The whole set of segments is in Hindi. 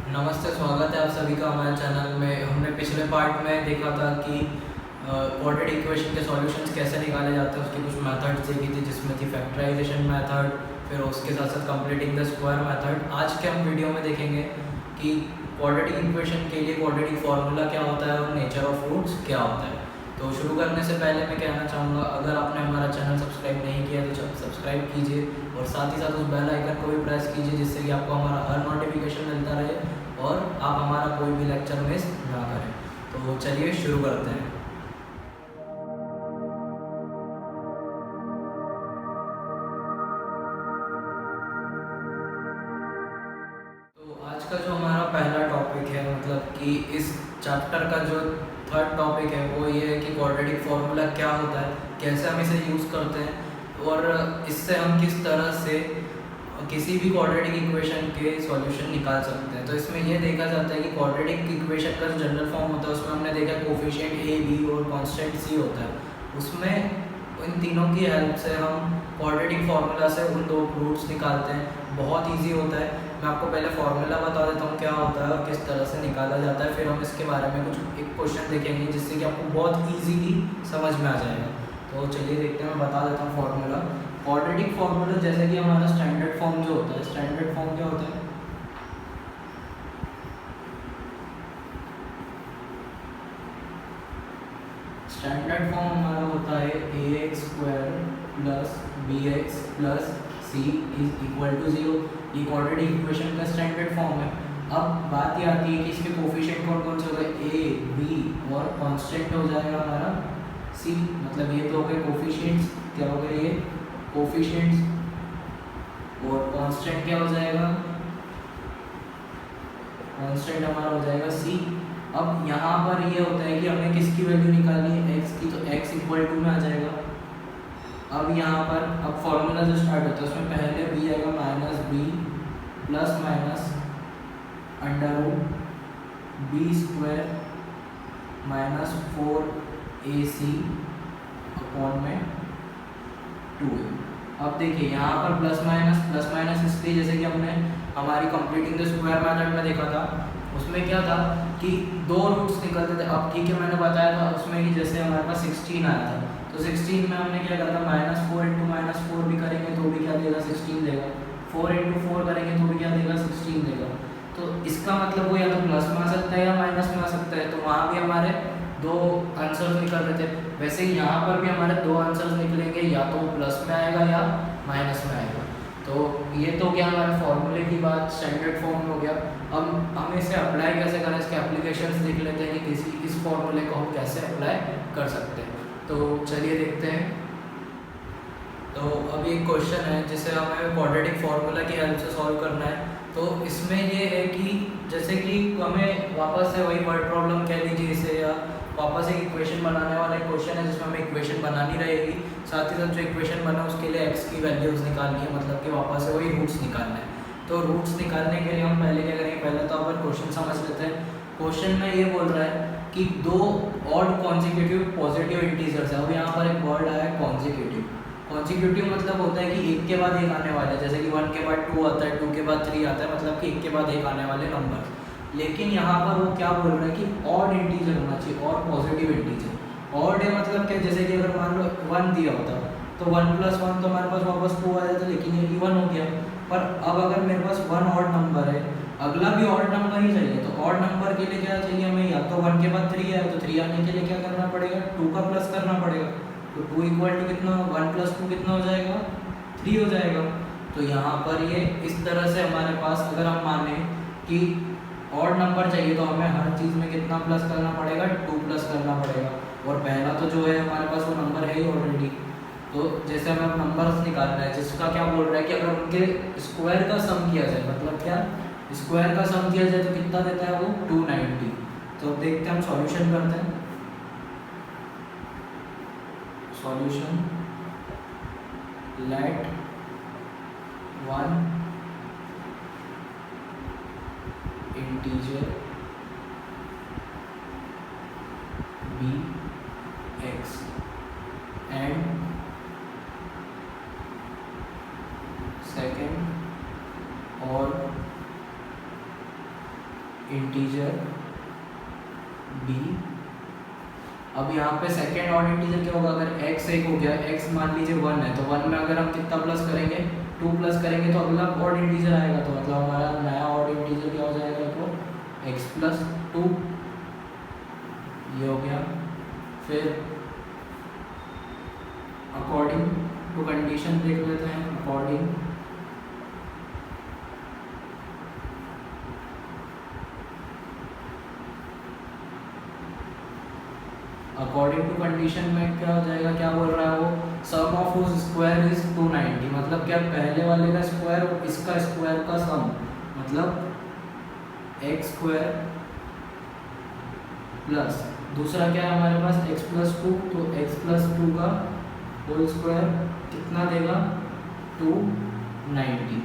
नमस्ते, स्वागत है आप सभी का हमारे चैनल में। हमने पिछले पार्ट में देखा था कि क्वाड्रेटिक इक्वेशन के सॉल्यूशंस कैसे निकाले जाते हैं, उसकी कुछ मेथड्स देखी थी जिसमें थी फैक्टराइजेशन मेथड, फिर उसके साथ साथ कंप्लीटिंग द स्क्वायर मेथड। आज के हम वीडियो में देखेंगे कि क्वाड्रेटिक इक्वेशन के लिए क्वाड्रेटिक फार्मूला क्या होता है और नेचर ऑफ रूट्स क्या होता है। तो शुरू करने से पहले मैं कहना चाहूँगा, अगर आपने हमारा चैनल सब्सक्राइब नहीं किया तो सब्सक्राइब कीजिए और साथ ही साथ उस बेल आइकन को भी प्रेस कीजिए, जिससे कि आपको हमारा हर नोटिफिकेशन मिलता रहे और आप हमारा कोई भी लेक्चर मिस ना करें। तो चलिए शुरू करते हैं। तो आज का जो हमारा पहला टॉपिक है, मतलब कि इस चैप्टर का जो थर्ड टॉपिक है वो ये है कि क्वाड्रेटिक फार्मूला क्या होता है, कैसे हम इसे यूज़ करते हैं और इससे हम किस तरह से किसी भी क्वाड्रेटिक इक्वेशन के सॉल्यूशन निकाल सकते हैं। तो इसमें यह देखा जाता है कि क्वाड्रेटिक इक्वेशन का जो जनरल फॉर्म होता है उसमें हमने देखा कोफिशिएंट ए बी और कांस्टेंट सी होता है। उसमें इन तीनों की हेल्प से हम क्वाड्रेटिक फार्मूला से उन दो रूट्स निकालते हैं। बहुत इजी होता है। मैं आपको पहले फार्मूला बता देता हूँ क्या होता है और किस तरह से निकाला जाता है, फिर हम इसके बारे में कुछ एक क्वेश्चन देखेंगे जिससे कि आपको बहुत ईजीली समझ में आ जाएगा। तो चलिए देखते हैं, मैं बता देता हूँ फार्मूला। क्वाड्रेटिक फार्मूला जैसे कि हमारा स्टैंडर्ड फॉर्म जो होता है, स्टैंडर्ड फॉर्म क्या होता है? स्टैंडर्ड फॉर्म हमारा होता है ax² plus bx plus c is equal to 0। ये क्वाड्रेटिक इक्वेशन का स्टैंडर्ड फॉर्म है। अब बात ये आती है कि इसके कोफिशिएंट कौन कौन से होगा, a b और कांस्टेंट हो जाएगा हमारा c। मतलब ये तो हो गए कोफिशिएंट्स। क्या हो गए ये कोफिशिएंट्स, और कांस्टेंट क्या हो जाएगा, कांस्टेंट हमारा हो जाएगा c। अब यहाँ पर ये होता है कि हमें किसकी वैल्यू निकालनी है, x की, तो x इक्वल टू में आ जाएगा। अब यहाँ पर अब फॉर्मूला जो स्टार्ट होता है उसमें पहले b आएगा minus b plus minus under root b² minus 4ac upon में 2a। अब देखिए यहाँ पर प्लस माइनस इसलिए जैसे कि हमने हमारी कंप्लीटिंग द स्क्वायर मेथड में देखा था, उसमें क्या था कि दो रूट्स निकलते थे। अब ठीक है, मैंने बताया था उसमें कि जैसे हमारे पास 16 आया था, तो 16 में हमने क्या करा था, -4 × -4 भी करेंगे तो भी क्या देगा, 16 देगा। 4 × 4 करेंगे तो भी क्या देगा, 16 देगा। तो इसका मतलब वो या तो प्लस में आ सकता है या माइनस में आ सकता है। तो वहाँ भी हमारे दो आंसर्स निकल रहे थे। वैसे ही यहाँ पर भी हमारे दो आंसर्स निकलेंगे, या तो प्लस में आएगा या माइनस में आएगा। तो ये तो क्या हमारे फॉर्मूले की बात स्टैंडर्ड फॉर्म में हो गया। अब हम इसे अप्लाई कैसे करें, इसके एप्लीकेशंस देख लेते हैं कि किसी इस फॉर्मूले को हम कैसे अप्लाई कर सकते हैं। तो चलिए देखते हैं। तो अब एक क्वेश्चन है जिसे हमें क्वाड्रेटिक फार्मूला की हेल्प से सॉल्व करना है। तो इसमें ये है कि जैसे कि हमें वापस से वही वर्ड प्रॉब्लम कह लीजिए इसे, या वापस एक इक्वेशन बनाने वाला एक क्वेश्चन है जिसमें हमें इक्वेशन बनानी रहेगी। साथ ही साथ जो इक्वेशन बना उसके लिए x की वैल्यूज़ निकालनी है, मतलब कि वापस से वही रूट्स निकालना है। तो रूट्स निकालने के लिए हम पहले क्या करेंगे, पहले तो अपन क्वेश्चन समझ लेते हैं। क्वेश्चन में ये बोल रहा है कि दो ऑड कॉन्जिक्यूटिव पॉजिटिव इंटीजर्स है। अब यहाँ पर एक वर्ड आया है कॉन्जिक्यूटिव। कॉन्जिक्यूटिव मतलब होता है कि एक के बाद एक आने वाला है, जैसे कि 1 के बाद 2 आता है, 2 के बाद 3 आता है, मतलब कि एक के बाद एक आने वाले नंबर। लेकिन यहाँ पर वो क्या बोल रहा है कि ऑड इंटीजर होना चाहिए, और पॉजिटिव इंटीजर। ऑड है मतलब क्या, जैसे कि अगर मान लो 1 दिया होता तो 1 + 1 तो हमारे पास वापस 2 आ जाता, लेकिन ये इवन हो गया। पर अब अगर मेरे पास 1 ऑड नंबर है, अगला भी ऑड नंबर ही चाहिए, तो ऑड नंबर के लिए क्या चाहिए हमें, या तो 1 के बाद 3 है, तो 3 आने के लिए क्या करना पड़ेगा, 2 का प्लस करना पड़ेगा। तो 2 = कितना, 1 + 2 कितना हो जाएगा, 3 हो जाएगा। तो यहाँ पर ये इस तरह से हमारे पास अगर हम माने कि ऑड नंबर चाहिए तो हमें हर चीज़ में कितना प्लस करना पड़ेगा, 2 प्लस करना पड़ेगा। और पहला तो जो है हमारे पास वो नंबर है ही ऑलरेडी। तो जैसे हमें अब नंबर्स निकालना है, जिसका क्या बोल रहा है कि अगर उनके स्क्वायर का सम किया जाए, मतलब क्या, स्क्वायर का सम किया जाए तो कितना देता है वो, 290। तो अब देखते हैं, हम सॉल्यूशन करते हैं। Solution, let 1 integer b x and second odd integer b। अब यहाँ पे सेकेंड ऑड इंटीजर क्या होगा, अगर x 1 हो गया, x मान लीजिए 1 है, तो 1 में अगर हम कितना प्लस करेंगे, 2 प्लस करेंगे तो अगला ऑड इंटीजर आएगा, तो मतलब हमारा नया ऑड इंटीजर क्या हो जाएगा, तो x प्लस 2 ये हो गया। फिर अकॉर्डिंग टू कंडीशन देख लेते हैं, अकॉर्डिंग टू कंडीशन में क्या हो जाएगा, क्या बोल रहा है वो, सम ऑफ हुज स्क्वायर इज 290, मतलब क्या पहले वाले का स्क्वायर और इसका स्क्वायर का सम, मतलब एक्स स्क्वायर प्लस दूसरा क्या है हमारे पास x प्लस 2, तो x प्लस 2 का होल स्क्वायर कितना देगा 290।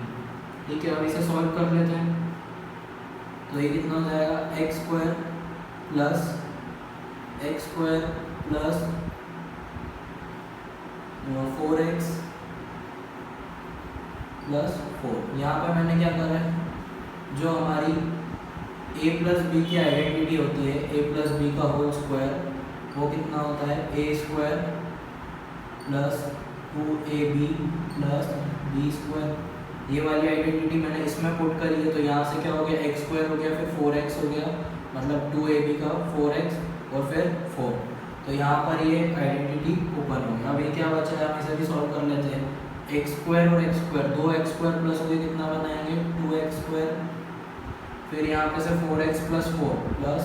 ठीक है, अब इसे सॉल्व कर लेते हैं, तो ये कितना हो जाएगा x square plus 4x plus 4। यहाँ पे मैंने क्या करा है, जो हमारी a प्लस बी की आइडेंटिटी होती है, a प्लस बी का होल स्क्वायर, वो कितना होता है a square plus 2ab plus b square. ये वाली आइडेंटिटी मैंने इसमें पुट करी है, तो यहाँ से क्या हो गया, x स्क्वायर हो गया, फिर 4x हो गया, मतलब 2ab का 4x और फिर 4। तो यहाँ पर ये आइडेंटिटी ओपन हो गया। अब ये क्या बचा है, हम इसे भी सॉल्व कर लेते हैं। एक्स स्क्वायर और x square, 2x square plus हो गया, कितना बनाएंगे 2x स्क्वायर, फिर यहाँ पे से 4x plus 4 plus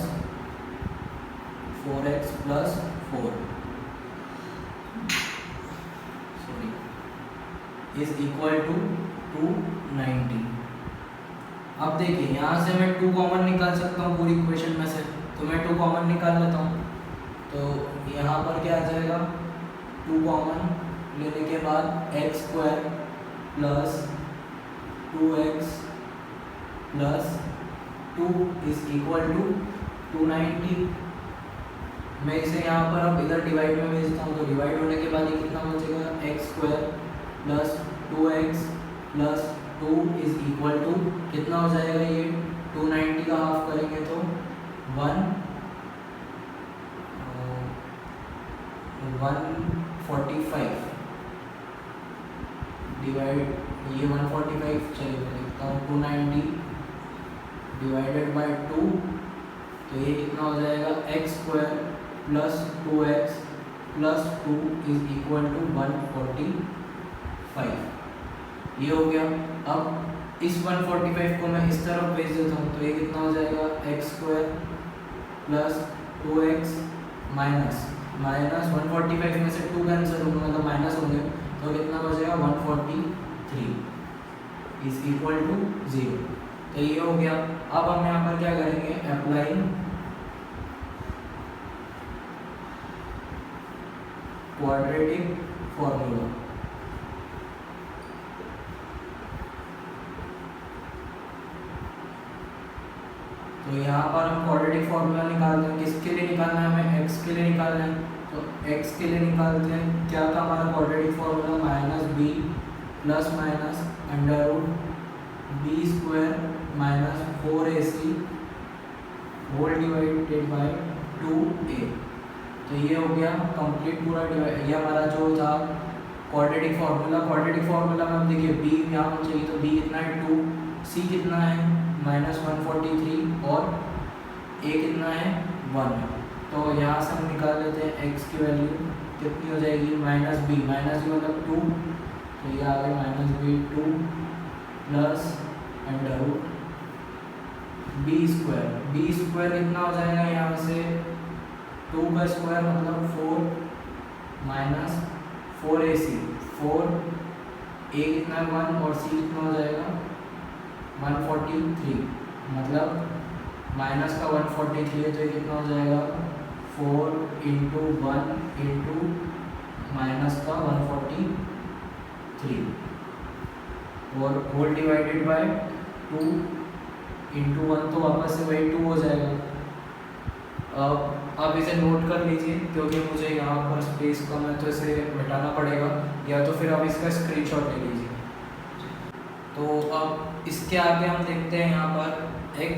4x plus 4 is equal to 290। अब देखिए यहाँ से मैं 2 कॉमन निकाल सकता हूँ पूरी इक्वेशन में से, तो मैं 2 कॉमन निकाल लेता हूँ। तो यहाँ पर क्या आ जाएगा, 2 कॉमन लेने के बाद x square plus 2x plus 2 is equal to 290। मैं इसे यहाँ पर अब इधर डिवाइड में भेजता हूँ, तो डिवाइड होने के बाद ये कितना बचेगा, x square plus 2x plus 2 is equal to कितना हो जाएगा, ये 290 का हाफ करेंगे तो 145 डिवाइड, ये 145 चलिए मैं लिखता हूँ 290 डिवाइडेड बाय 2, तो ये कितना हो जाएगा, x square plus 2x plus 2 is equal to 145। ये हो गया। अब इस 145 को मैं इस तरफ भेज देता हूँ, तो ये कितना हो जाएगा, x square plus 2x minus 145 में से 2 कैंसिल होंगे, मतलब माइनस होंगे, तो कितना बचेगा 143 इज इक्वल टू 0। तो ये हो गया। अब हम यहाँ पर क्या करेंगे, अप्लाइंग क्वाड्रेटिक फॉर्मूला। तो यहाँ पर हम क्वाड्रेटिक फॉर्मूला निकालते हैं, किसके लिए निकालना है हमें, x के लिए निकालना है, तो x के लिए निकालते हैं। क्या था हमारा quadratic formula, minus b plus minus under root b square minus 4ac whole divided by 2a। तो ये हो गया कंप्लीट पूरा डिवाइड। ये हमारा जो था क्वाड्रेटिक फार्मूला में हम देखिए b यहाँ होना चाहिए, तो b कितना है 2, c कितना है -143 और a कितना है 1। तो यहाँ से हम निकाल लेते हैं x की वैल्यू कितनी हो जाएगी, -b मतलब 2, तो ये आ गया -b 2 plus under root b square कितना हो जाएगा, यहाँ से 2 का स्क्वायर मतलब 4 माइनस 4ac 4 a कितना है 1 और c कितना हो जाएगा 143, मतलब माइनस का 143 है, तो ये कितना हो जाएगा 4 इंटू 1 इंटू माइनस का 143 और होल डिवाइडेड बाय 2 इंटू 1, तो वापस से वही 2 हो जाएगा। अब आप इसे नोट कर लीजिए, क्योंकि मुझे यहाँ पर स्पेस कम है, तो इसे मिटाना पड़ेगा, या तो फिर आप इसका स्क्रीनशॉट ले लीजिए। तो अब इसके आगे हम देखते हैं यहाँ पर x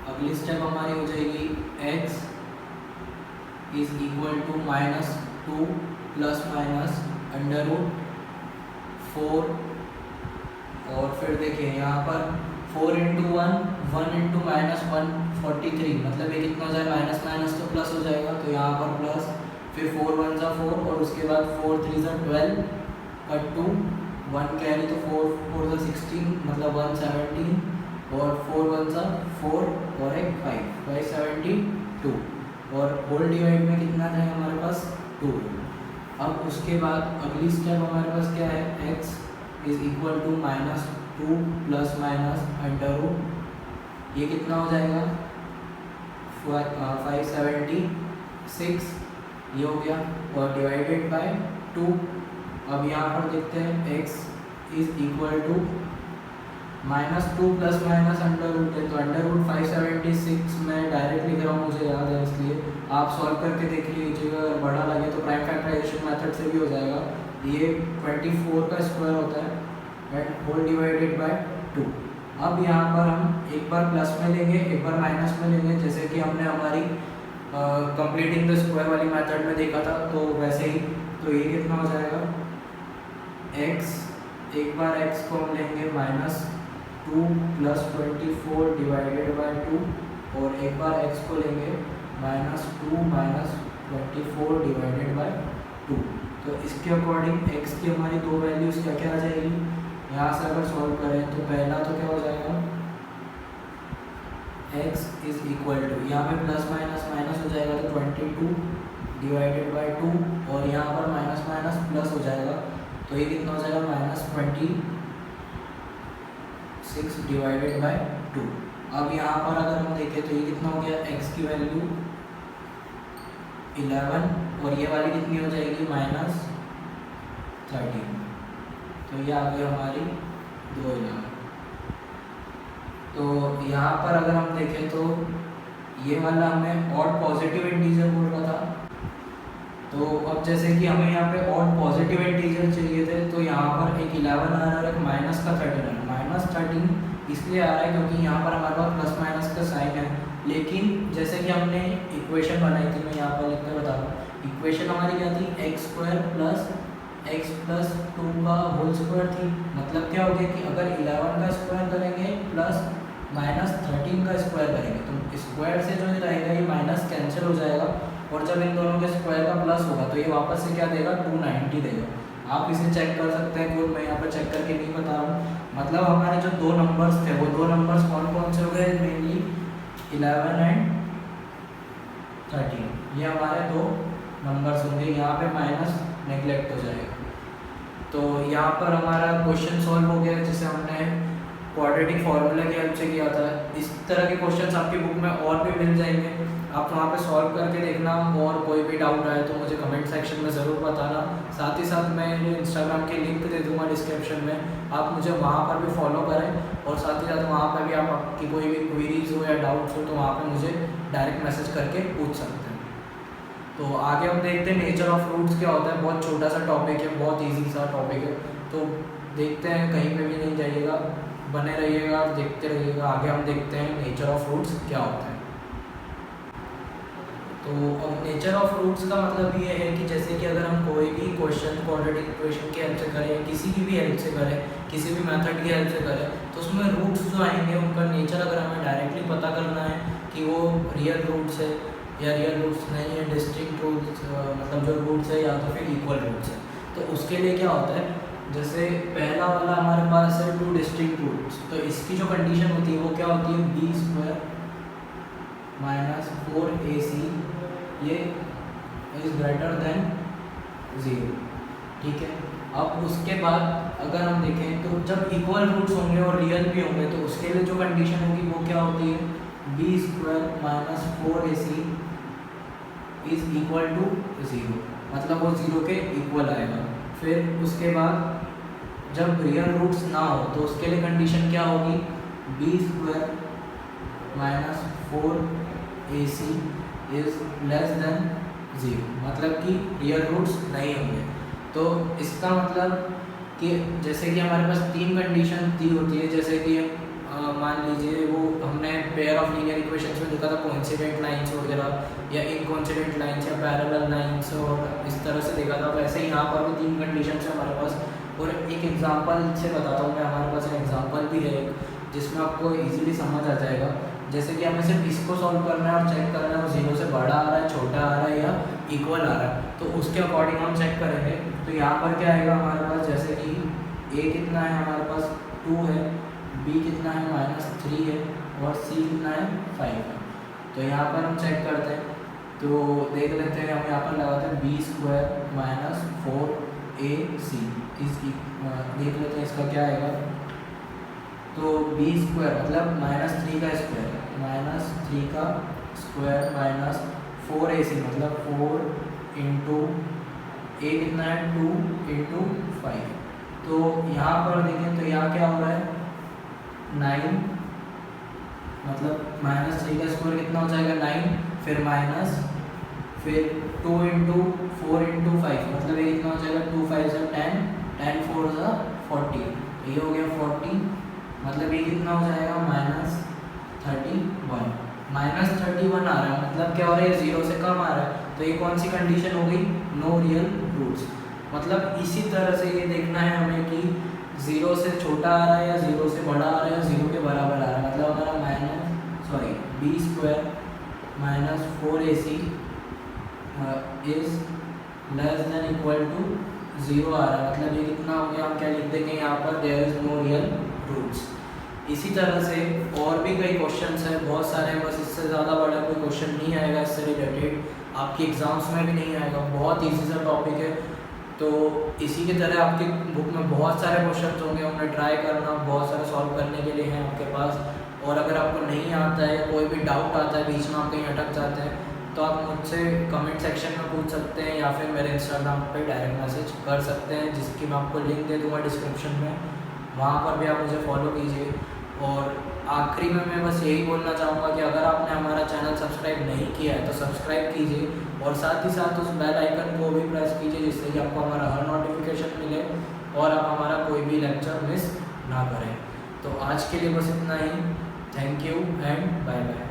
अगली स्टेप हमारी हो जाएगी x is equal to -2 plus minus √4, और फिर देखिए यहाँ पर 4 इंटू 1 इंटू -143, मतलब ये कितना हो जाएगा, माइनस माइनस तो प्लस हो जाएगा, तो यहाँ पर प्लस, फिर 4 1 ज़ा 4, और उसके बाद 4 3 ज़ा 12 कट टू 1 कैरी, तो 4 4 ज़ा 16, मतलब 117, और 4 1 ज़ा 4 और एक 572, और होल डिवाइड में कितना था हमारे पास 2। अब उसके बाद अगली स्टेप हमारे पास क्या है, x is equal to -2 plus minus √, ये कितना हो जाएगा 576, ये हो गया, और डिवाइडेड बाय 2। अब यहाँ पर देखते हैं x is equal to -2 plus minus √, है तो √576 मैं डायरेक्ट लिख रहा हूँ, मुझे याद है, इसलिए आप सॉल्व करके देख लीजिएगा, अगर बड़ा लगे तो प्राइम फैक्टराइजेशन मेथड से भी हो जाएगा। ये 24 का स्क्वायर होता है एंड होल डिवाइडेड बाय 2। अब यहाँ पर हम एक बार प्लस में लेंगे, एक बार माइनस में लेंगे, जैसे कि हमने हमारी कंप्लीटिंग द स्क्वायर वाली मेथड में देखा था, तो वैसे ही। तो ये कितना हो जाएगा, x, एक बार x को हम लेंगे -2 प्लस 24 डिवाइडेड बाय 2, और एक बार x को लेंगे -2 माइनस 24 डिवाइडेड बाय 2। तो इसके अकॉर्डिंग x की हमारी दो वैल्यूज़ क्या क्या आ जाएगी, यहाँ से अगर सॉल्व करें तो पहला तो क्या हो जाएगा, x इज इक्वल टू, यहाँ पे प्लस माइनस माइनस हो जाएगा तो 22 डिवाइडेड बाय 2, और यहाँ पर माइनस माइनस प्लस हो जाएगा, तो ये कितना हो जाएगा -26 डिवाइडेड बाय 2। अब यहाँ पर अगर हम देखें तो ये कितना हो गया, x की वैल्यू 11, और ये वाली कितनी हो जाएगी -13, तो ये आ गई हमारी 2 11। तो यहाँ पर अगर हम देखें तो ये वाला हमें ऑड पॉजिटिव इंटीजर बोल रहा था, तो अब जैसे कि हमें यहाँ पे ऑड पॉजिटिव इंटीजर चाहिए थे, तो यहाँ पर एक 11 आ रहा है और एक माइनस का 13 है। -13 इसलिए आ रहा है क्योंकि यहाँ पर हमारे पास प्लस माइनस का साइन है, लेकिन जैसे कि हमने इक्वेशन बनाई थी, मैं यहाँ पर लिख कर बता रहा हूँ, इक्वेशन हमारी क्या थी, x² प्लस x प्लस 2 का होल स्क्वायर थी। मतलब क्या हो गया कि अगर 11 का स्क्वायर करेंगे प्लस -13 का स्क्वायर करेंगे, तो स्क्वायर से जो रहेगा ये माइनस कैंसिल हो जाएगा, और जब इन दोनों के स्क्वायर का प्लस होगा तो ये वापस से क्या देगा, 290 देगा। आप इसे चेक कर सकते हैं, कोई मैं यहाँ पर चेक करके नहीं बता रहा हूँ। मतलब हमारे जो दो नंबर्स थे, वो दो नंबर्स कौन कौन से हो गए, मेनली 11 एंड 13, ये हमारे दो नंबर्स होंगे। यहाँ पे माइनस नेग्लेक्ट हो जाएगा। तो यहाँ पर हमारा क्वेश्चन सॉल्व हो गया, जिसे हमने क्वाड्रेटिक फार्मूला की हेल्प से किया था। इस तरह के क्वेश्चंस आपकी बुक में और भी मिल जाएंगे, आप वहाँ पे सॉल्व करके देखना, और कोई भी डाउट आए तो मुझे कमेंट सेक्शन में ज़रूर बताना। साथ ही साथ मैं इंस्टाग्राम की लिंक दे दूँगा डिस्क्रिप्शन में, आप मुझे वहाँ पर भी फॉलो करें, और साथ ही साथ वहाँ पर भी आप आपकी कोई भी क्वेरीज हो या डाउट्स हो तो वहाँ पर मुझे डायरेक्ट मैसेज करके पूछ सकते हैं। तो आगे हम देखते हैं नेचर ऑफ फ्रूट्स क्या होता है। बहुत छोटा सा टॉपिक है, बहुत ईजी सा टॉपिक है, तो देखते हैं, कहीं पे भी नहीं जाइएगा, बने रहिएगा, देखते रहिएगा। आगे हम देखते हैं नेचर ऑफ फ्रूट्स क्या होता है। तो अब नेचर ऑफ फ्रूट्स का मतलब ये है कि जैसे कि अगर हम कोई भी क्वेश्चन क्वाड्रेटिक इक्वेशन की हेल्प से करें, किसी की भी हेल्प से करें, किसी भी मेथड की हेल्प से करें, तो उसमें रूट्स जो आएंगे उनका नेचर अगर हमें डायरेक्टली पता करना है कि वो रियल रूट्स है या रियल रूट्स नहीं है, डिस्टिंक्ट रूट्स, मतलब जो रूट्स है या तो फिर इक्वल रूट्स है, तो उसके लिए क्या होता है, जैसे पहला वाला हमारे पास है 2 डिस्टिंक्ट रूट्स, तो इसकी जो कंडीशन होती है वो क्या होती है, b² - 4ac ये इज़ ग्रेटर देन 0, ठीक है। अब उसके बाद अगर हम देखें तो जब इक्वल रूट्स होंगे और रियल भी होंगे, तो उसके लिए जो कंडीशन होगी वो क्या होती है, b² - 4ac is equal to 0, मतलब वो 0 के इक्वल आएगा। फिर उसके बाद जब रियल रूट्स ना हो तो उसके लिए कंडीशन क्या होगी, b² - 4ac is less than 0, मतलब कि रियल रूट्स नहीं होंगे। तो इसका मतलब कि जैसे कि हमारे पास 3 कंडीशन दी होती है, जैसे कि मान लीजिए वो हमने पेयर ऑफ लीनियर इक्वेशंस में देखा था कोइंसिडेंट लाइंस वगैरह या इनकोइंसिडेंट लाइंस या पैरेलल लाइंस और इस तरह से देखा था। वैसे ही यहाँ पर भी 3 कंडीशन है हमारे पास। और एक एग्जांपल से बताता हूँ मैं, हमारे पास एक एग्जांपल भी है जिसमें आपको इजीली समझ आ जाएगा। जैसे कि हमें सिर्फ इसको सॉल्व करना है और चेक करना है वो 0 से बड़ा आ रहा है, छोटा आ रहा है या इक्वल आ रहा है, तो उसके अकॉर्डिंग हम चेक करेंगे। तो यहाँ पर क्या आएगा हमारे पास, जैसे कि a कितना है हमारे पास 2 है, b कितना है -3 है और c कितना है 5 है। तो यहाँ पर हम चेक करते हैं, तो देख लेते हैं, हम यहाँ पर लगाते हैं b² - 4ac इसकी देख लेते हैं इसका क्या आएगा। तो b² मतलब -3 का स्क्वायर, -3 का स्क्वायर माइनस 4ac मतलब 4 इंटू a कितना है 2 इंटू 5। तो यहाँ पर देखें तो यहाँ क्या हो रहा है 9 मतलब -3 का स्क्वायर कितना हो जाएगा 9, फिर माइनस फिर 2 इंटू 4 इंटू 5 मतलब ये कितना हो जाएगा 2 5 से 10, 10 4 से 40, ये हो गया 40 मतलब ये कितना हो जाएगा -31, -31 आ रहा है मतलब क्या हो रहा है 0 से कम आ रहा है। तो ये कौन सी कंडीशन हो गई, नो रियल रूट्स। मतलब इसी तरह से ये देखना है हमें कि 0 से छोटा आ रहा है या 0 से बड़ा आ रहा है या 0 के बराबर आ रहा है। मतलब हमारा b² - 4ac is less than equal to 0 आ रहा है। मतलब ये कितना हो गया, हम क्या लिख देंगे यहाँ पर there is no real roots. इसी तरह से और भी कई क्वेश्चंस हैं, बहुत सारे हैं, बस इससे ज़्यादा बड़ा कोई क्वेश्चन नहीं आएगा इससे रिलेटेड, आपकी एग्जाम्स में भी नहीं आएगा, बहुत ईजी सा टॉपिक है। तो इसी की तरह आपकी बुक में बहुत सारे क्वेश्चंस होंगे, उन्हें ट्राई करना, बहुत सारे सॉल्व करने के लिए हैं आपके पास। और अगर आपको नहीं आता है, कोई भी डाउट आता है, बीच में आप कहीं अटक जाते हैं, तो आप मुझसे कमेंट सेक्शन में पूछ सकते हैं या फिर मेरे इंस्टाग्राम पे डायरेक्ट मैसेज कर सकते हैं, जिसकी मैं आपको लिंक दे दूँगा डिस्क्रिप्शन में, वहाँ पर भी आप मुझे फॉलो कीजिए। और आखिरी में मैं बस यही बोलना चाहूँगा कि अगर आपने हमारा चैनल सब्सक्राइब नहीं किया है तो सब्सक्राइब कीजिए और साथ ही साथ उस बेल आइकन को भी प्रेस कीजिए, जिससे कि आपको हमारा हर नोटिफिकेशन मिले और आप हमारा कोई भी लेक्चर मिस ना करें। तो आज के लिए बस इतना ही। Thank you and bye bye.